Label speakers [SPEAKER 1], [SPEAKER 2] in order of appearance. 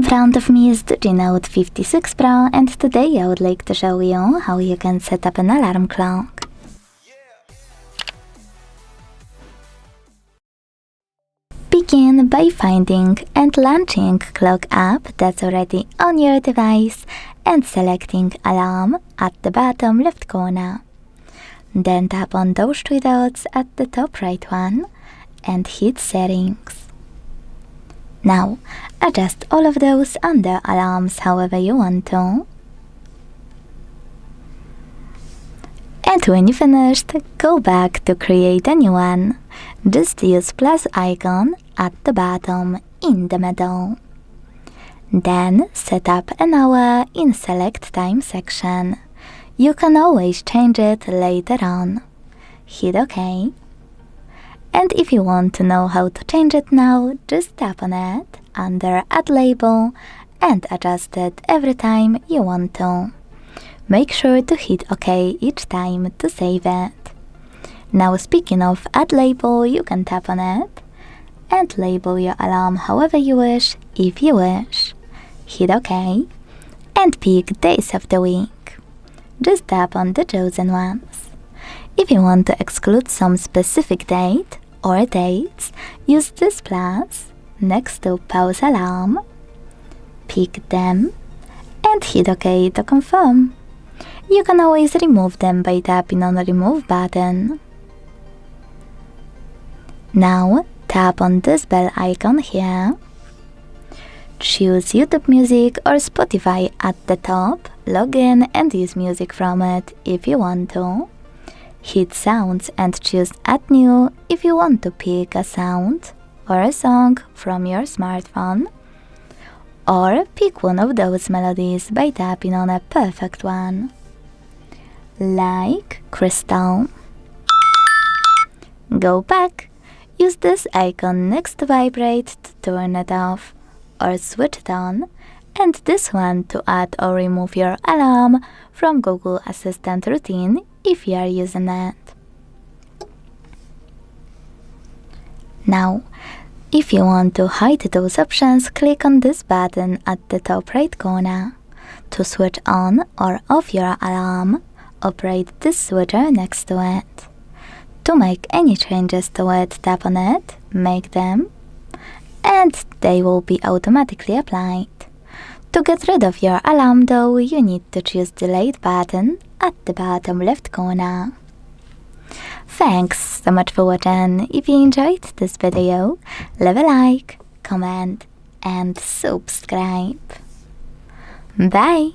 [SPEAKER 1] front of me is DOOGEE Note 56 Pro, and today I would like to show you how you can set up an alarm clock. Begin by finding and launching Clock app that's already on your device and selecting Alarm at the bottom left corner. Then tap on those three dots at the top right one and hit Settings. Now, adjust all of those under alarms however you want to. And when you finished, go back to create a new one. Just use plus icon at the bottom in the middle. Then set up an hour in Select Time section. You can always change it later on. Hit OK. And if you want to know how to change it now, just tap on it under Add Label and adjust it every time you want to. Make sure to hit OK each time to save it. Now speaking of Add Label, you can tap on it and label your alarm however you wish if you wish. Hit OK and pick days of the week. Just tap on the chosen ones. If you want to exclude some specific date or dates, use this plus next to Pause Alarm. Pick them and hit OK to confirm. You can always remove them by tapping on the Remove button. Now tap on this bell icon here. Choose YouTube Music or Spotify at the top, log in and use music from it if you want to. Hit Sounds and choose Add New if you want to pick a sound or a song from your smartphone. Or pick one of those melodies by tapping on a perfect one. Like Crystal. Go back. Use this icon next to Vibrate to turn it off or switch it on, and this one to add or remove your alarm from Google Assistant routine if you are using it. Now, if you want to hide those options, click on this button at the top right corner. To switch on or off your alarm, operate this switcher next to it. To make any changes to it, tap on it, make them, and they will be automatically applied. To get rid of your alarm though, you need to choose Delete button at the bottom left corner. Thanks so much for watching. If you enjoyed this video, leave a like, comment and subscribe. Bye!